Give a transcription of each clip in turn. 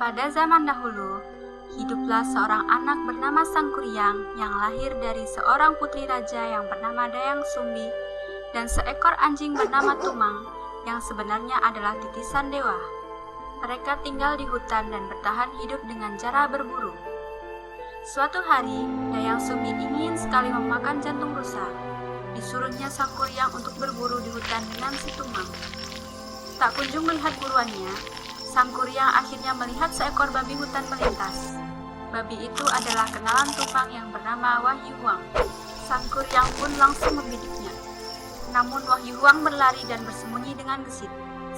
Pada zaman dahulu, hiduplah seorang anak bernama Sangkuriang yang lahir dari seorang putri raja yang bernama Dayang Sumbi dan seekor anjing bernama Tumang yang sebenarnya adalah titisan dewa. Mereka tinggal di hutan dan bertahan hidup dengan cara berburu. Suatu hari, Dayang Sumbi ingin sekali memakan jantung rusa. Disuruhnya Sangkuriang untuk berburu di hutan dengan si Tumang. Tak kunjung melihat buruannya, Sangkuriang akhirnya melihat seekor babi hutan melintas. Babi itu adalah kenalan Tumang yang bernama Wahyu Huang. Sangkuriang pun langsung membidiknya. Namun Wahyu Huang berlari dan bersembunyi dengan gesit.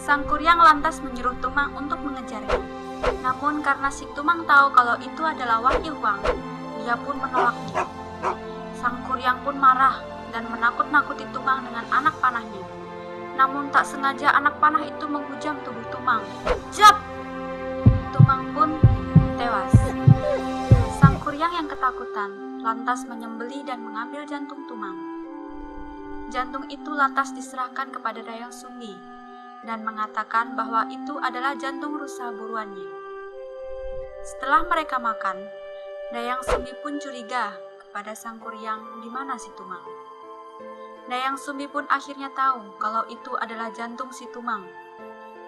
Sangkuriang lantas menyuruh Tumang untuk mengejarnya. Namun karena si Tumang tahu kalau itu adalah Wahyu Huang, dia pun menolaknya. Sangkuriang pun marah dan menakut-nakuti Tumang dengan anak panahnya. Namun tak sengaja anak panah itu menghujam tubuh Tumang. Jap! Tumang pun tewas. Sangkuriang yang ketakutan lantas menyembelih dan mengambil jantung Tumang. Jantung itu lantas diserahkan kepada Dayang Sumbi dan mengatakan bahwa itu adalah jantung rusa buruannya. Setelah mereka makan, Dayang Sumbi pun curiga kepada Sangkuriang di mana si Tumang. Dayang Sumbi pun akhirnya tahu kalau itu adalah jantung si Tumang.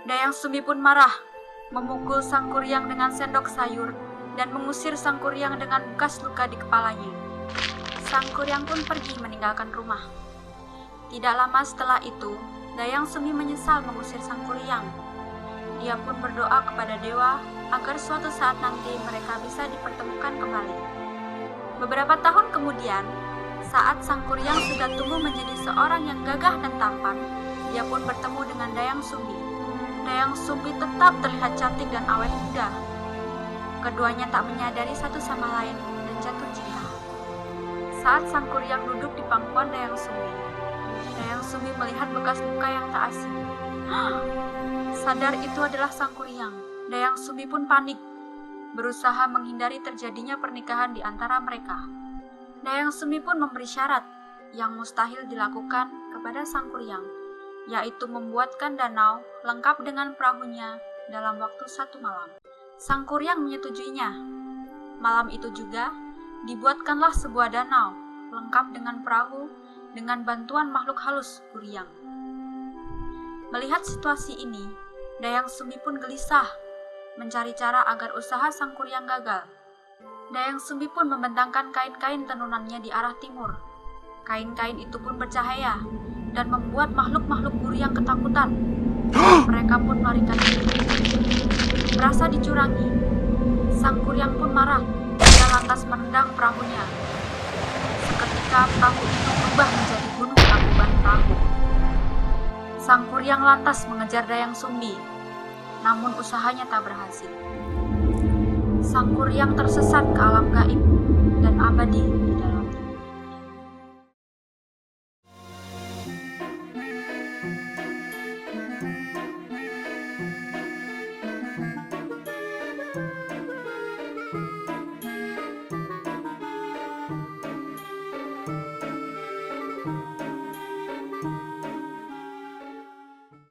Dayang Sumbi pun marah, memukul Sangkuriang dengan sendok sayur dan mengusir Sangkuriang dengan bekas luka di kepalanya. Sangkuriang pun pergi meninggalkan rumah. Tidak lama setelah itu, Dayang Sumbi menyesal mengusir Sangkuriang. Dia pun berdoa kepada dewa agar suatu saat nanti mereka bisa dipertemukan kembali. Beberapa tahun kemudian, saat Sangkuriang sudah tumbuh menjadi seorang yang gagah dan tampan, dia pun bertemu dengan Dayang Sumbi. Dayang Sumbi tetap terlihat cantik dan awet muda. Keduanya tak menyadari satu sama lain dan jatuh cinta. Saat Sangkuriang duduk di pangkuan Dayang Sumbi melihat bekas luka yang tak asing. Sadar itu adalah Sangkuriang, Dayang Sumbi pun panik, berusaha menghindari terjadinya pernikahan di antara mereka. Dayang Sumbi pun memberi syarat yang mustahil dilakukan kepada Sangkuriang, yaitu membuatkan danau lengkap dengan perahunya dalam waktu 1 malam. Sangkuriang menyetujuinya. Malam itu juga dibuatkanlah sebuah danau lengkap dengan perahu dengan bantuan makhluk halus Buriang. Melihat situasi ini, Dayang Sumbi pun gelisah mencari cara agar usaha Sangkuriang gagal. Dayang Sumbi pun membentangkan kain-kain tenunannya di arah timur. Kain-kain itu pun bercahaya dan membuat makhluk-makhluk Buriang ketakutan. Mereka pun melarikan diri. Merasa dicurangi, Sangkuriang pun marah. Dia lantas menendang perahunya. Seketika perahu itu berubah menjadi gunung tangkuban perahu. Sangkuriang lantas mengejar Dayang Sumbi, namun usahanya tak berhasil. Sangkuriang tersesat ke alam gaib dan abadi di dalam